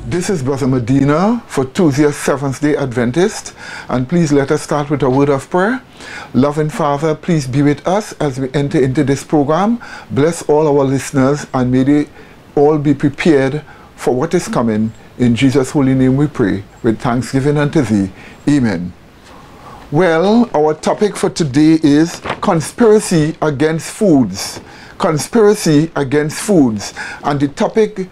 This is Brother Medina for Tuesday Seventh-day Adventist, and please let us start with a word of prayer. Loving Father, please be with us as we enter into this program. Bless all our listeners, and may they all be prepared for what is coming. In Jesus' holy name we pray, with thanksgiving unto Thee. Amen. Well, our topic for today is conspiracy against foods. Conspiracy against foods. And the topic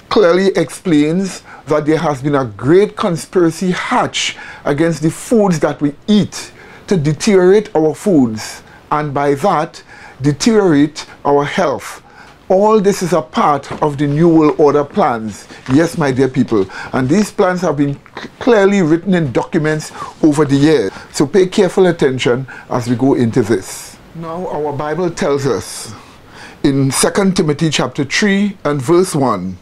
clearly explains that there has been a great conspiracy hatched against the foods that we eat to deteriorate our foods, and by that deteriorate our health. All this is a part of the New World Order plans. Yes, my dear people. And these plans have been clearly written in documents over the years. So pay careful attention as we go into this. Now our Bible tells us in 2 Timothy chapter 3 and verse 1,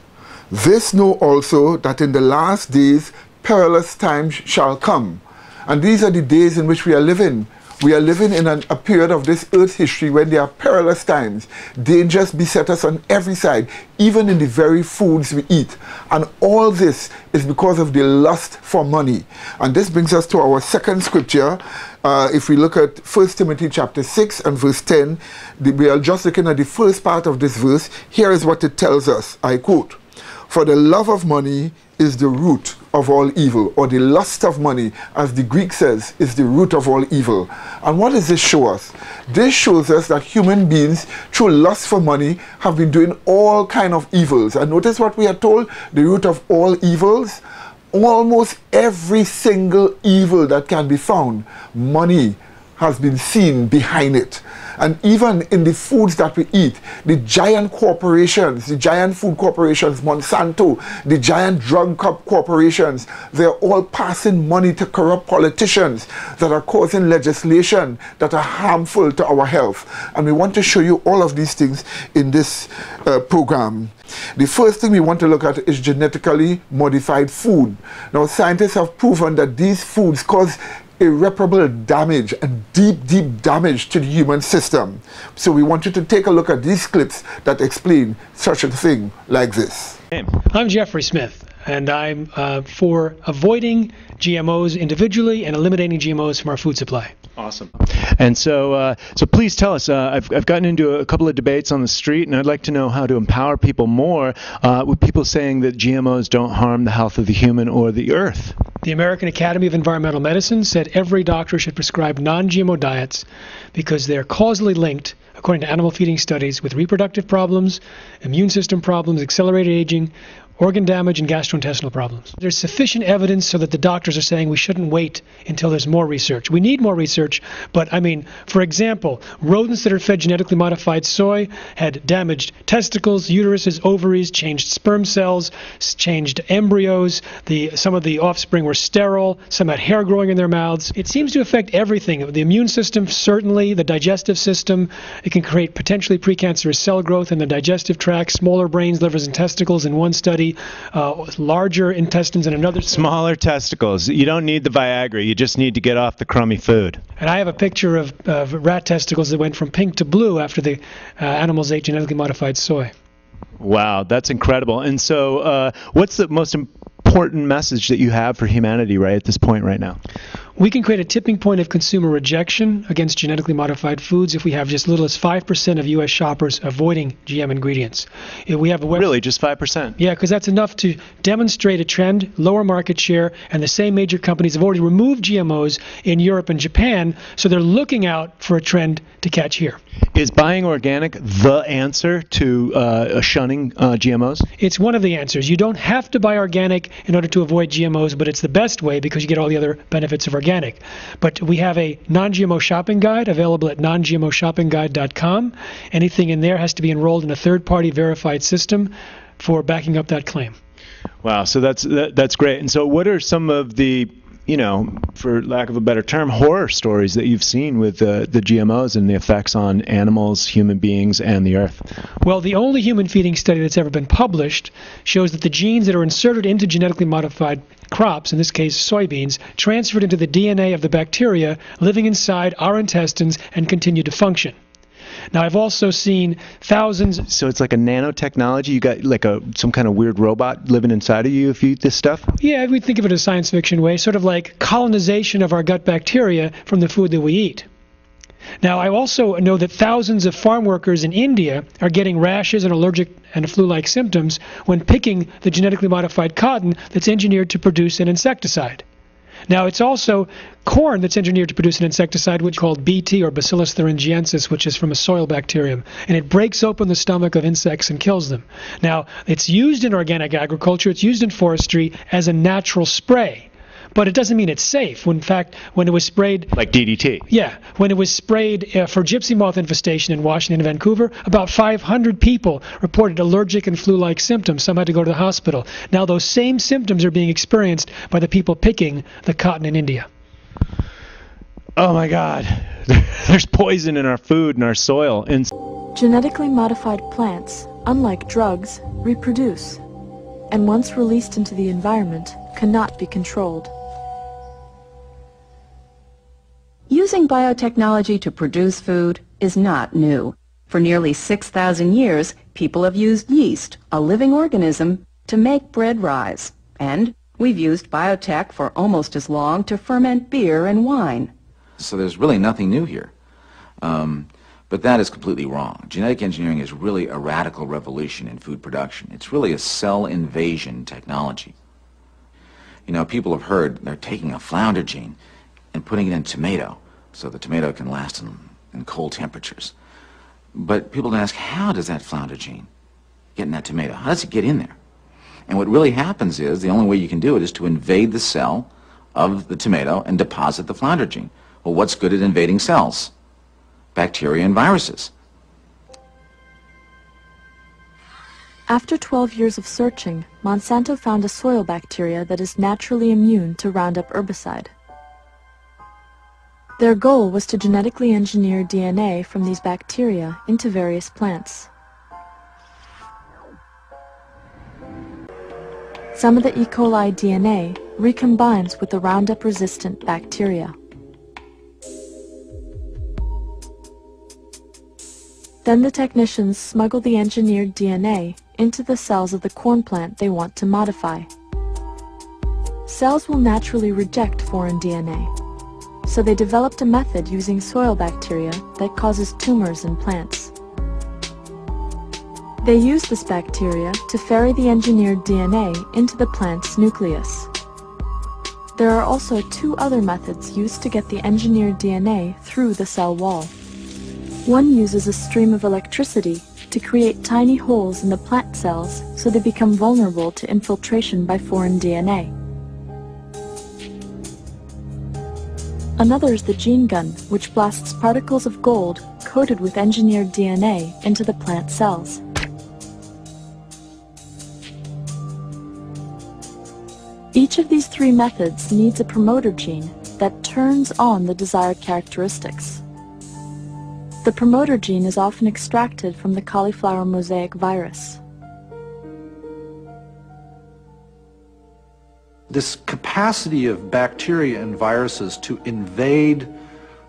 "This know also that in the last days perilous times shall come." And these are the days in which we are living. We are living in a period of this earth's history when there are perilous times. Dangers beset us on every side, even in the very foods we eat. And all this is because of the lust for money. And this brings us to our second scripture. If we look at 1 Timothy chapter 6 and verse 10, we are just looking at the first part of this verse. Here is what it tells us. I quote, "For the love of money is the root of all evil," or the lust of money, as the Greek says, is the root of all evil. And what does this show us? This shows us that human beings, through lust for money, have been doing all kind of evils. And notice what we are told, the root of all evils. Almost every single evil that can be found, money has been seen behind it. And even in the foods that we eat, the giant corporations, the giant food corporations, Monsanto, the giant drug corporations, they're all passing money to corrupt politicians that are causing legislation that are harmful to our health. And we want to show you all of these things in this program. The first thing we want to look at is genetically modified food. Now, scientists have proven that these foods cause irreparable damage and deep damage to the human system. So we want you to take a look at these clips that explain such a thing like this. I'm Jeffrey Smith, and I'm for avoiding GMOs individually and eliminating GMOs from our food supply. Awesome. And so please tell us, I've gotten into a couple of debates on the street, and I'd like to know how to empower people more with people saying that GMOs don't harm the health of the human or the earth. The American Academy of Environmental Medicine said every doctor should prescribe non-GMO diets because they're causally linked, according to animal feeding studies, with reproductive problems, immune system problems, accelerated aging, organ damage, and gastrointestinal problems. There's sufficient evidence so that the doctors are saying we shouldn't wait until there's more research. We need more research, but I mean, for example, rodents that are fed genetically modified soy had damaged testicles, uteruses, ovaries, changed sperm cells, changed embryos. Some of the offspring were sterile, some had hair growing in their mouths. It seems to affect everything. The immune system, certainly, the digestive system. It can create potentially precancerous cell growth in the digestive tract, smaller brains, livers, and testicles in one study. Larger intestines in another. Smaller testicles. You don't need the Viagra. You just need to get off the crummy food. And I have a picture of rat testicles that went from pink to blue after the animals ate genetically modified soy. Wow, that's incredible. And so what's the most important message that you have for humanity right at this point right now? We can create a tipping point of consumer rejection against genetically modified foods if we have just little as 5% of U.S. shoppers avoiding GM ingredients. If we have a Really, just 5%? Yeah, because that's enough to demonstrate a trend, lower market share, and the same major companies have already removed GMOs in Europe and Japan, so they're looking out for a trend to catch here. Is buying organic the answer to shunning GMOs? It's one of the answers. You don't have to buy organic in order to avoid GMOs, but it's the best way because you get all the other benefits of organic. But we have a non-GMO shopping guide available at nongmoshoppingguide.com. Anything in there has to be enrolled in a third-party verified system for backing up that claim. Wow, so that's great. And so what are some of the, for lack of a better term, horror stories that you've seen with the GMOs and the effects on animals, human beings, and the earth? Well, the only human feeding study that's ever been published shows that the genes that are inserted into genetically modified crops, in this case soybeans, transferred into the DNA of the bacteria living inside our intestines and continue to function. Now, I've also seen thousands. So it's like a nanotechnology. You got like some kind of weird robot living inside of you if you eat this stuff? Yeah, we think of it as a science fiction way, sort of like colonization of our gut bacteria from the food that we eat. Now, I also know that thousands of farm workers in India are getting rashes and allergic and flu-like symptoms when picking the genetically modified cotton that's engineered to produce an insecticide. Now, it's also corn that's engineered to produce an insecticide, which is called BT, or Bacillus thuringiensis, which is from a soil bacterium, and it breaks open the stomach of insects and kills them. Now, it's used in organic agriculture, it's used in forestry as a natural spray. But it doesn't mean it's safe. In fact, when it was sprayed... Like DDT? Yeah. When it was sprayed for gypsy moth infestation in Washington and Vancouver, about 500 people reported allergic and flu-like symptoms. Some had to go to the hospital. Now those same symptoms are being experienced by the people picking the cotton in India. Oh my God. There's poison in our food and our soil. And genetically modified plants, unlike drugs, reproduce, and once released into the environment, cannot be controlled. Using biotechnology to produce food is not new. For nearly 6,000 years, people have used yeast, a living organism, to make bread rise. And we've used biotech for almost as long to ferment beer and wine. So there's really nothing new here. But that is completely wrong. Genetic engineering is really a radical revolution in food production. It's really a cell invasion technology. You know, people have heard they're taking a flounder gene and putting it in tomato so the tomato can last in cold temperatures. But people don't ask, how does that flounder gene get in that tomato? How does it get in there? And what really happens is, the only way you can do it is to invade the cell of the tomato and deposit the flounder gene. Well, what's good at invading cells? Bacteria and viruses. After 12 years of searching, Monsanto found a soil bacteria that is naturally immune to Roundup herbicide. Their goal was to genetically engineer DNA from these bacteria into various plants. Some of the E. coli DNA recombines with the Roundup-resistant bacteria. Then the technicians smuggle the engineered DNA into the cells of the corn plant they want to modify. Cells will naturally reject foreign DNA, so they developed a method using soil bacteria that causes tumors in plants. They use this bacteria to ferry the engineered DNA into the plant's nucleus. There are also two other methods used to get the engineered DNA through the cell wall. One uses a stream of electricity to create tiny holes in the plant cells so they become vulnerable to infiltration by foreign DNA. Another is the gene gun, which blasts particles of gold coated with engineered DNA into the plant cells. Each of these three methods needs a promoter gene that turns on the desired characteristics. The promoter gene is often extracted from the cauliflower mosaic virus. This capacity of bacteria and viruses to invade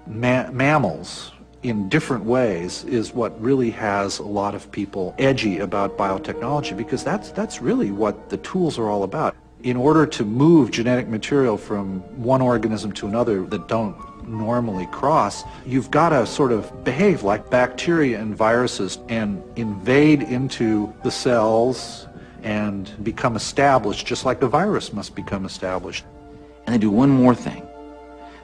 mammals in different ways is what really has a lot of people edgy about biotechnology, because that's really what the tools are all about. In order to move genetic material from one organism to another that don't normally cross, you've got to sort of behave like bacteria and viruses and invade into the cells and become established, just like the virus must become established. And they do one more thing.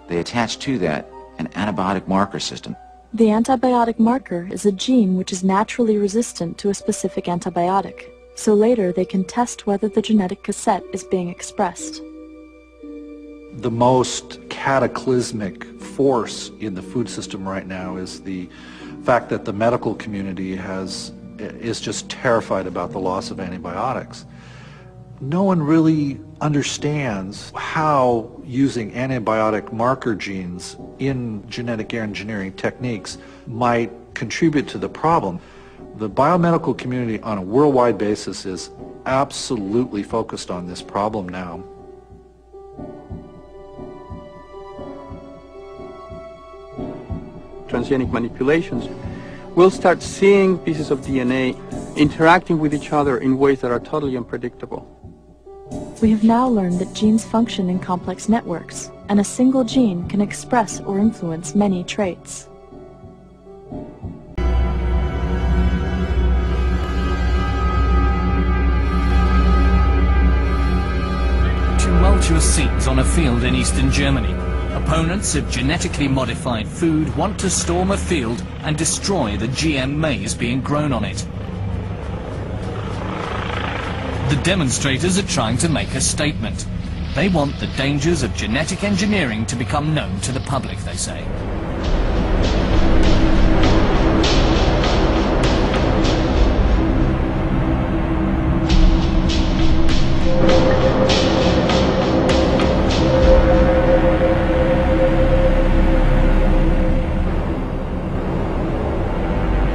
They attach to that an antibiotic marker system. The antibiotic marker is a gene which is naturally resistant to a specific antibiotic, so later they can test whether the genetic cassette is being expressed. The most cataclysmic force in the food system right now is the fact that the medical community is just terrified about the loss of antibiotics. No one really understands how using antibiotic marker genes in genetic engineering techniques might contribute to the problem. The biomedical community on a worldwide basis is absolutely focused on this problem now. Transgenic manipulations we'll start seeing pieces of DNA interacting with each other in ways that are totally unpredictable. We have now learned that genes function in complex networks, and a single gene can express or influence many traits. Tumultuous scenes on a field in eastern Germany. Opponents of genetically modified food want to storm a field and destroy the GM maize being grown on it. The demonstrators are trying to make a statement. They want the dangers of genetic engineering to become known to the public, they say.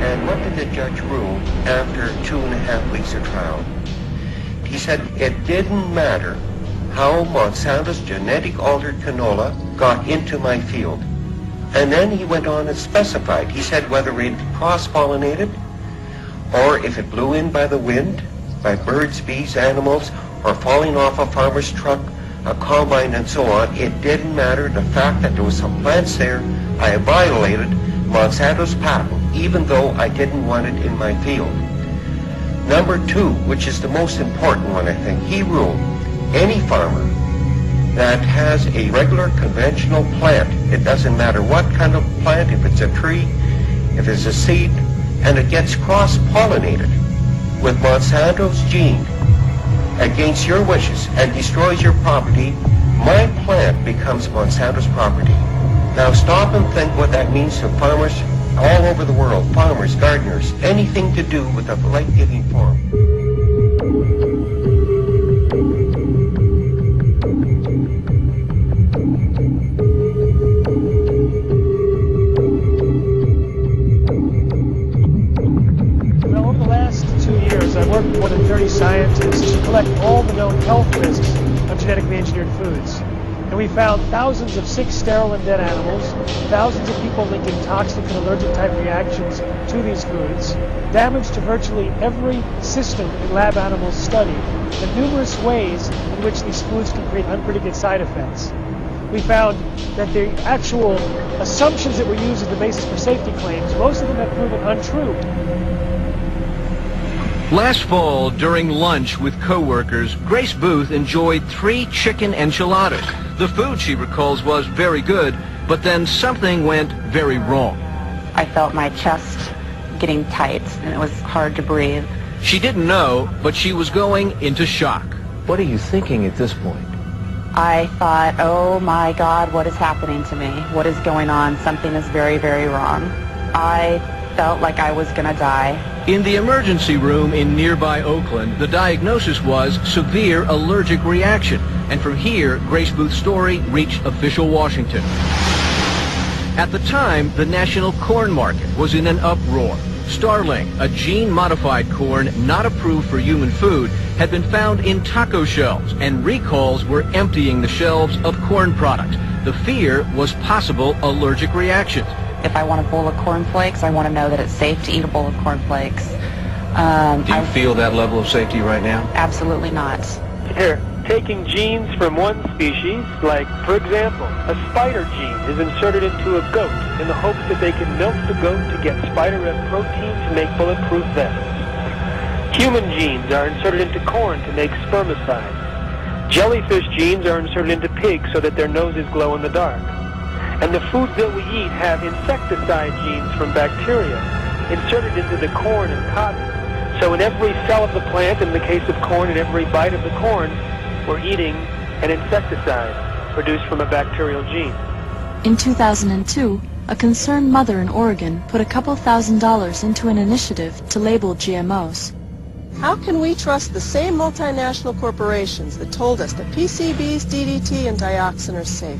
And what did the judge rule after 2.5 weeks of trial? He said it didn't matter how Monsanto's genetic altered canola got into my field. And then he went on and specified. He said whether it cross-pollinated or if it blew in by the wind, by birds, bees, animals, or falling off a farmer's truck, a combine, and so on, it didn't matter. The fact that there was some plants there, I violated Monsanto's patent, even though I didn't want it in my field. Number 2, which is the most important one, I think, he ruled any farmer that has a regular conventional plant, it doesn't matter what kind of plant, if it's a tree, if it's a seed, and it gets cross-pollinated with Monsanto's gene against your wishes and destroys your property, my plant becomes Monsanto's property. Now stop and think what that means to farmers all over the world, farmers, gardeners, anything to do with a life-giving form. Well, over the last 2 years, I've worked with more than 30 scientists to collect all the known health risks of genetically engineered foods. And we found thousands of sick, sterile, and dead animals, thousands of people linking toxic and allergic type reactions to these foods, damage to virtually every system in lab animals studied, and numerous ways in which these foods can create unpredicted side effects. We found that the actual assumptions that were used as the basis for safety claims, most of them have proven untrue. Last fall, during lunch with co-workers, Grace Booth enjoyed 3 chicken enchiladas. The food, she recalls, was very good, but then something went very wrong. I felt my chest getting tight, and it was hard to breathe. She didn't know, but she was going into shock. What are you thinking at this point? I thought, oh my God, what is happening to me? What is going on? Something is very, very wrong. I felt like I was going to die. In the emergency room in nearby Oakland, the diagnosis was severe allergic reaction. And from here, Grace Booth's story reached official Washington. At the time, the national corn market was in an uproar. Starling, a gene-modified corn not approved for human food, had been found in taco shells, and recalls were emptying the shelves of corn products. The fear was possible allergic reactions. If I want a bowl of cornflakes, I want to know that it's safe to eat a bowl of cornflakes. Do you feel that level of safety right now? Absolutely not. Here, taking genes from one species, like, for example, a spider gene is inserted into a goat in the hopes that they can milk the goat to get spider-web protein to make bulletproof vests. Human genes are inserted into corn to make spermicide. Jellyfish genes are inserted into pigs so that their noses glow in the dark. And the foods that we eat have insecticide genes from bacteria inserted into the corn and cotton. So in every cell of the plant, in the case of corn, in every bite of the corn, we're eating an insecticide produced from a bacterial gene. In 2002, a concerned mother in Oregon put a couple $1,000s into an initiative to label GMOs. How can we trust the same multinational corporations that told us that PCBs, DDT, and dioxin are safe?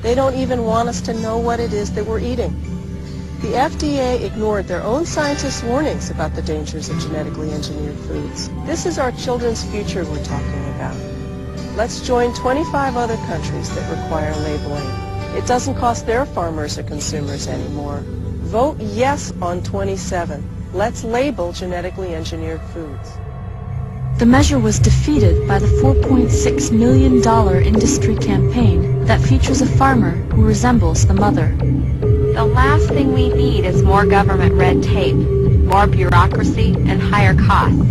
They don't even want us to know what it is that we're eating. The FDA ignored their own scientists' warnings about the dangers of genetically engineered foods. This is our children's future we're talking about. Let's join 25 other countries that require labeling. It doesn't cost their farmers or consumers anymore. Vote yes on 27. Let's label genetically engineered foods. The measure was defeated by the $4.6 million industry campaign that features a farmer who resembles the mother. The last thing we need is more government red tape, more bureaucracy, and higher costs.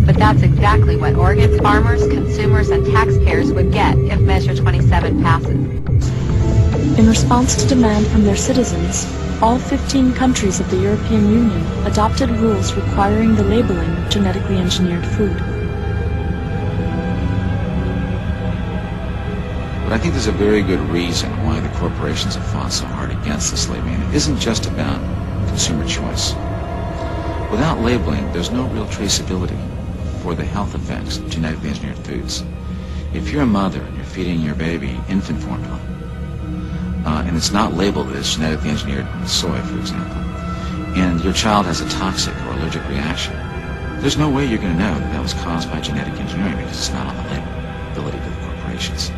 But that's exactly what Oregon's farmers, consumers, and taxpayers would get if Measure 27 passes. In response to demand from their citizens, all 15 countries of the European Union adopted rules requiring the labeling of genetically engineered food. But I think there's a very good reason why the corporations have fought so hard against this labeling. It isn't just about consumer choice. Without labeling, there's no real traceability for the health effects of genetically engineered foods. If you're a mother and you're feeding your baby infant formula, and it's not labeled as genetically engineered soy, for example, and your child has a toxic or allergic reaction, there's no way you're going to know that that was caused by genetic engineering because it's not on the label, ability to the corporations.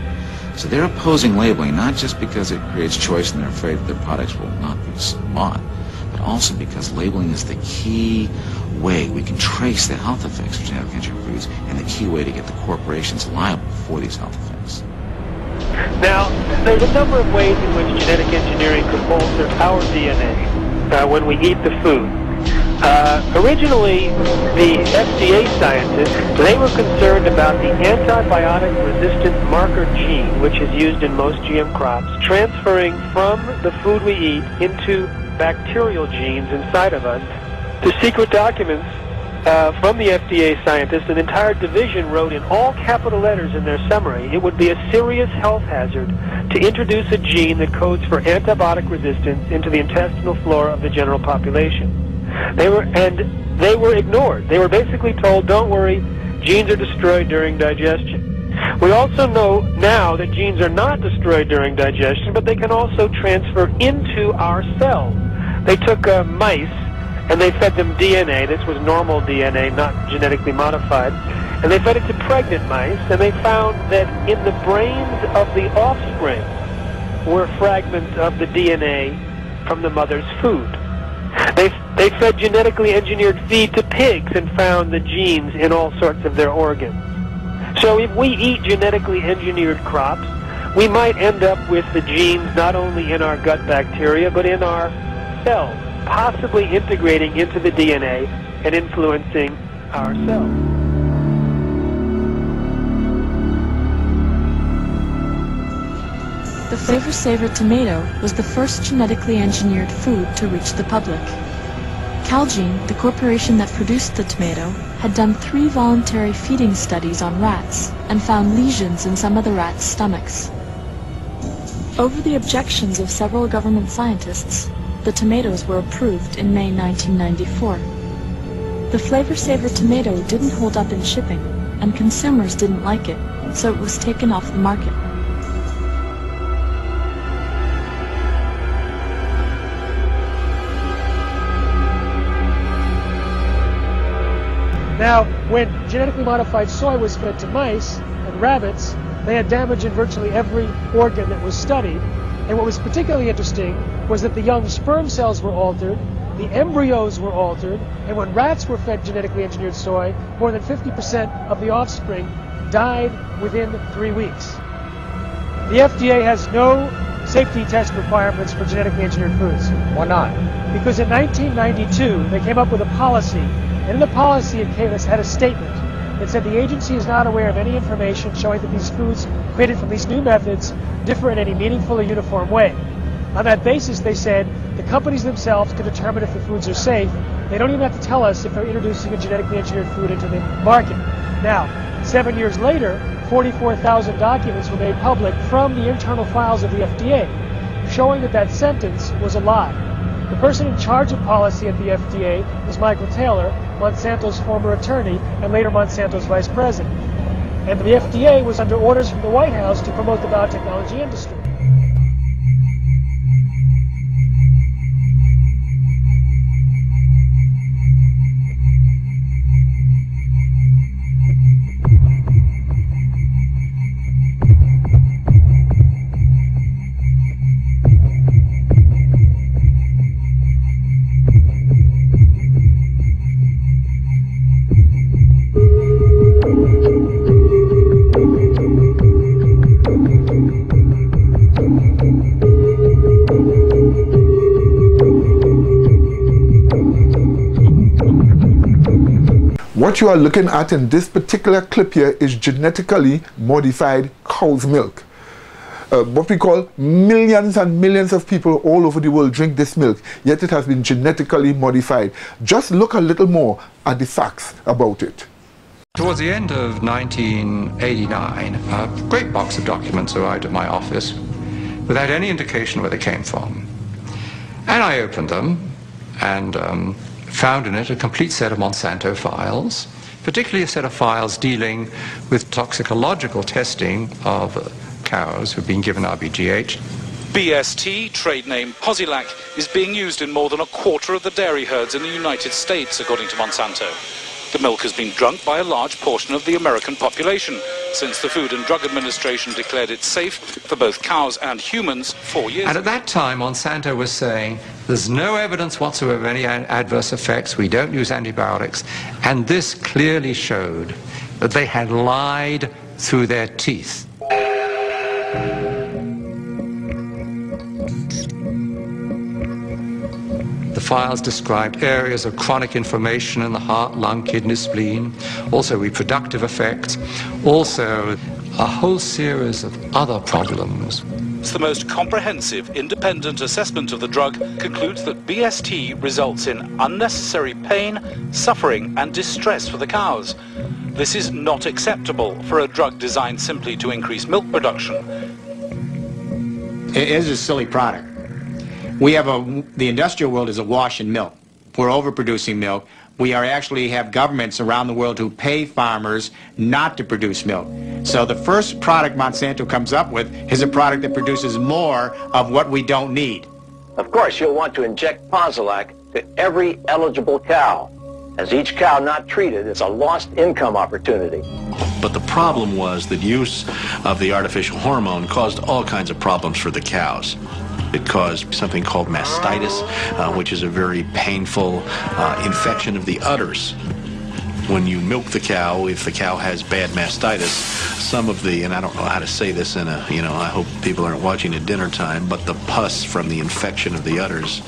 So they're opposing labeling not just because it creates choice and they're afraid that their products will not be bought, but also because labeling is the key way we can trace the health effects of genetically engineered foods and the key way to get the corporations liable for these health effects. Now, there's a number of ways in which genetic engineering could alter our DNA when we eat the food. Originally, the FDA scientists, they were concerned about the antibiotic-resistant marker gene, which is used in most GM crops, transferring from the food we eat into bacterial genes inside of us. The secret documents from the FDA scientists, an entire division wrote in all capital letters in their summary, it would be a serious health hazard to introduce a gene that codes for antibiotic resistance into the intestinal flora of the general population. They were ignored. They were basically told, don't worry, genes are destroyed during digestion. We also know now that genes are not destroyed during digestion, but they can also transfer into our cells. They took mice and they fed them DNA. This was normal DNA, not genetically modified. And they fed it to pregnant mice, and they found that in the brains of the offspring were fragments of the DNA from the mother's food. They fed genetically engineered feed to pigs and found the genes in all sorts of their organs. So if we eat genetically engineered crops, we might end up with the genes not only in our gut bacteria, but in our cells, possibly integrating into the DNA and influencing our cells. The Flavor Saver tomato was the first genetically engineered food to reach the public. Calgene, the corporation that produced the tomato, had done 3 voluntary feeding studies on rats and found lesions in some of the rats' stomachs. Over the objections of several government scientists, the tomatoes were approved in May 1994. The Flavor Saver tomato didn't hold up in shipping, and consumers didn't like it, so it was taken off the market. Now, when genetically modified soy was fed to mice and rabbits, they had damage in virtually every organ that was studied. And what was particularly interesting was that the young sperm cells were altered, the embryos were altered, and when rats were fed genetically engineered soy, more than 50% of the offspring died within 3 weeks. The FDA has no safety test requirements for genetically engineered foods. Why not? Because in 1992, they came up with a policy, and in the policy it had a statement that said the agency is not aware of any information showing that these foods created from these new methods differ in any meaningful or uniform way. On that basis, they said the companies themselves can determine if the foods are safe. They don't even have to tell us if they're introducing a genetically engineered food into the market. Now, 7 years later, 44,000 documents were made public from the internal files of the FDA, showing that that sentence was a lie. The person in charge of policy at the FDA was Michael Taylor, Monsanto's former attorney and later Monsanto's vice president. And the FDA was under orders from the White House to promote the biotechnology industry. What you are looking at in this particular clip here is genetically modified cow's milk. What we call millions and millions of people all over the world drink this milk, yet it has been genetically modified. Just look a little more at the facts about it. Towards the end of 1989, a great box of documents arrived at my office without any indication where they came from. And I opened them and found in it a complete set of Monsanto files, particularly a set of files dealing with toxicological testing of cows who've been given RBGH. BST, trade name Posilac, is being used in more than a quarter of the dairy herds in the United States, according to Monsanto. The milk has been drunk by a large portion of the American population since the Food and Drug Administration declared it safe for both cows and humans 4 years ago. And at that time, Monsanto was saying, there's no evidence whatsoever of any adverse effects, we don't use antibiotics, and this clearly showed that they had lied through their teeth. The files described areas of chronic inflammation in the heart, lung, kidney, spleen, also reproductive effects, also a whole series of other problems. The most comprehensive independent assessment of the drug concludes that BST results in unnecessary pain, suffering and distress for the cows. This is not acceptable for a drug designed simply to increase milk production. It is a silly product. We have the industrial world is awash in milk. We're overproducing milk. We actually have governments around the world who pay farmers not to produce milk. So the first product Monsanto comes up with is a product that produces more of what we don't need. Of course, you'll want to inject Posilac to every eligible cow, as each cow not treated is a lost income opportunity. But the problem was that use of the artificial hormone caused all kinds of problems for the cows. It caused something called mastitis, which is a very painful infection of the udders. When you milk the cow, if the cow has bad mastitis, some of the, and I don't know how to say this in a, I hope people aren't watching at dinner time, but the pus from the infection of the udders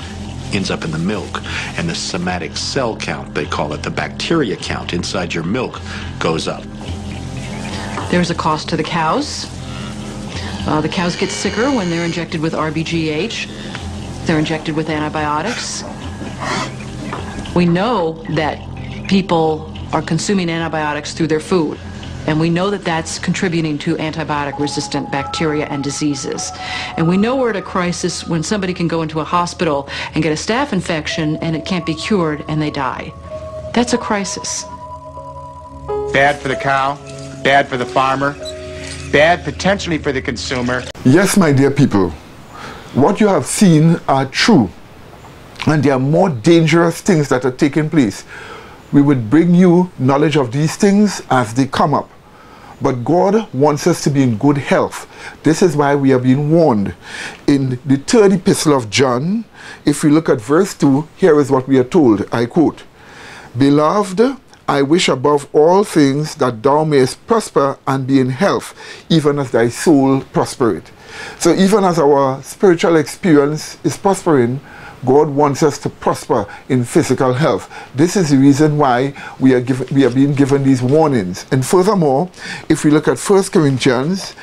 ends up in the milk, and the somatic cell count, they call it, the bacteria count inside your milk goes up. There's a cost to the cows. The cows get sicker when they're injected with RBGH. They're injected with antibiotics. We know that people are consuming antibiotics through their food, and we know that that's contributing to antibiotic-resistant bacteria and diseases. And we know we're at a crisis when somebody can go into a hospital and get a staph infection and it can't be cured and they die. That's a crisis. Bad for the cow, bad for the farmer, bad potentially for the consumer. Yes, my dear people, what you have seen are true, and there are more dangerous things that are taking place. We would bring you knowledge of these things as they come up, but God wants us to be in good health. This is why we are being warned. In the third epistle of John, if we look at verse 2, here is what we are told, I quote, "Beloved, I wish above all things that thou mayest prosper and be in health, even as thy soul prospereth." So even as our spiritual experience is prospering, God wants us to prosper in physical health. This is the reason why we are being given these warnings. And furthermore, if we look at 1 Corinthians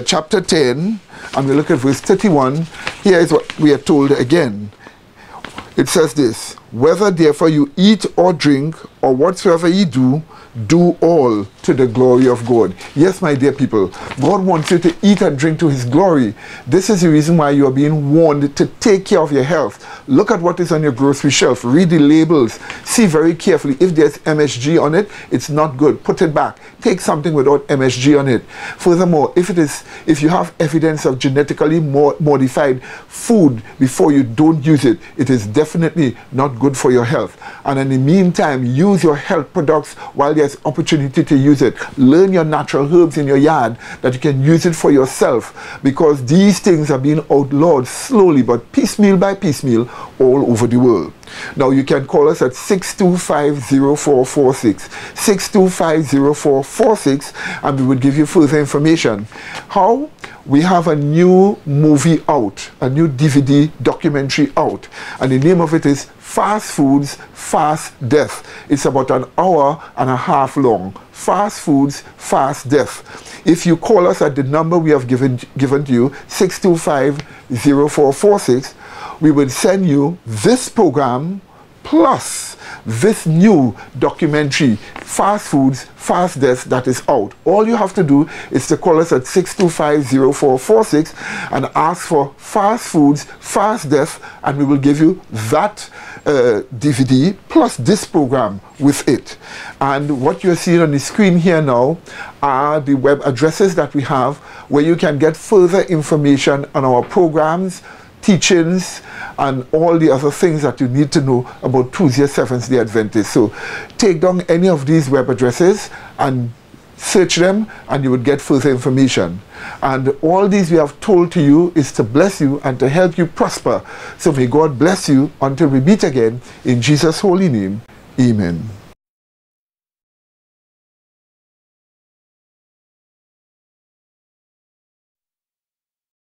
chapter 10, and we look at verse 31, here is what we are told again. It says this, "Whether therefore you eat or drink, or whatsoever ye do, do all to the glory of God." Yes, my dear people, God wants you to eat and drink to His glory. This is the reason why you are being warned to take care of your health. Look at what is on your grocery shelf. Read the labels. See very carefully. If there's MSG on it, it's not good. Put it back. Take something without MSG on it. Furthermore, if you have evidence of genetically modified food before you don't use it, it is definitely not good for your health. And in the meantime, use your health products while there's opportunity to use it. Learn your natural herbs in your yard that you can use it for yourself, because these things are being outlawed slowly but piecemeal by piecemeal all over the world. Now you can call us at 625-0446, 625-0446, and we would give you further information. How? we have a new movie out, a new DVD documentary out, and the name of it is Fast Foods, Fast Death. It's about an hour and a half long. Fast Foods, Fast Death. If you call us at the number we have given to you, 625-0446, we will send you this program plus this new documentary, Fast Foods, Fast Death, that is out. All you have to do is to call us at 625-0446 and ask for Fast Foods, Fast Death, and we will give you that DVD plus this program with it. And what you're seeing on the screen here now are the web addresses that we have where you can get further information on our programs, teachings, and all the other things that you need to know about Tuesday Seventh-day Adventists. So take down any of these web addresses and search them, and you would get further information. And all these we have told to you is to bless you and to help you prosper. So may God bless you until we meet again. In Jesus' holy name, amen.